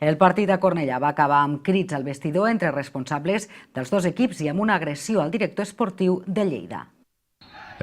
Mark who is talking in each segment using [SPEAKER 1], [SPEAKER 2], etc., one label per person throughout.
[SPEAKER 1] El partit a Cornellà va acabar amb crits al vestidor entre responsables dels dos equips i amb una agressió al director esportiu de Lleida.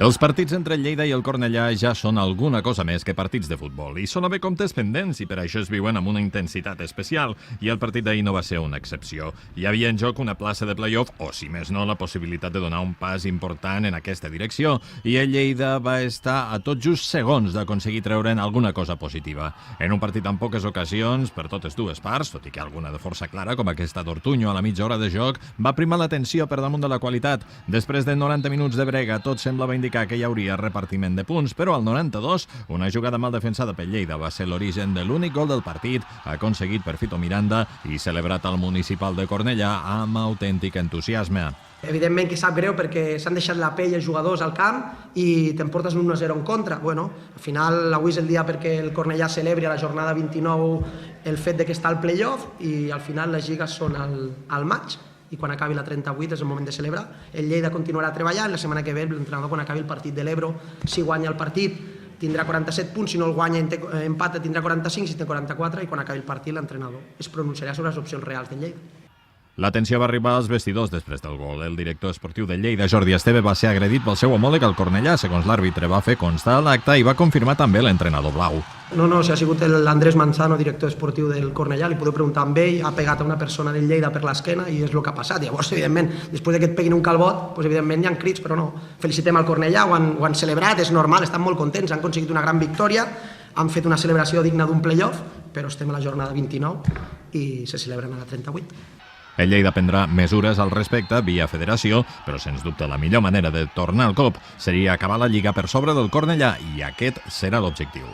[SPEAKER 2] Els partits entre el Lleida i el Cornellà ja són alguna cosa més que partits de futbol i són a haver comptes pendents i per això es viuen amb una intensitat especial i el partit d'ahir no va ser una excepció. Hi havia en joc una plaça de play-off o, si més no, la possibilitat de donar un pas important en aquesta direcció i el Lleida va estar a tot just segons d'aconseguir treure'n alguna cosa positiva. En un partit amb poques ocasions per totes dues parts, tot i que alguna de força clara com aquesta d'Ortuño a la mitja hora de joc, va primar l'atenció per damunt de la qualitat. Després de 90 minuts de brega tot semblava indicar que hi hauria repartiment de punts, però al 92 una jugada mal defensada pel Lleida va ser l'origen de l'únic gol del partit aconseguit per Fito Miranda i celebrat al municipal de Cornellà amb autèntic entusiasme.
[SPEAKER 3] Evidentment que sap greu perquè s'han deixat la pell els jugadors al camp i te'n portes un 1-0 en contra. Bueno, al final avui és el dia perquè el Cornellà celebri a la jornada 29 el fet de que està al play-off i al final les lligues són al maig i quan acabi la 38 és el moment de celebrar. El Lleida continuarà treballant, la setmana que ve l'entrenador quan acabi el partit de l'Ebro, si guanya el partit tindrà 47 punts, si no el guanya empata tindrà 45, si té 44 i quan acabi el partit l'entrenador es pronunciarà sobre les opcions reals del Lleida.
[SPEAKER 2] La tensió va arribar als vestidors després del gol. El director esportiu de Lleida, Jordi Esteve, va ser agredit pel seu homòleg al Cornellà. Segons l'àrbitre, va fer constar l'acte i va confirmar també l'entrenador blau.
[SPEAKER 3] No, si ha sigut l'Andrés Manzano, director esportiu del Cornellà, li podeu preguntar amb ell, ha pegat a una persona del Lleida per l'esquena i és el que ha passat. Llavors, evidentment, després que et peguin un calbot, doncs, evidentment hi ha crits, però no. Felicitem al Cornellà, ho han celebrat, és normal, estan molt contents, han aconseguit una gran victòria, han fet una celebració digna d'un play-off, però estem a la jornada 29 i se celebren a la 38.
[SPEAKER 2] El Lleida prendrà mesures al respecte via federació, però sens dubte la millor manera de tornar al cop seria acabar la Lliga per sobre del Cornellà i aquest serà l'objectiu.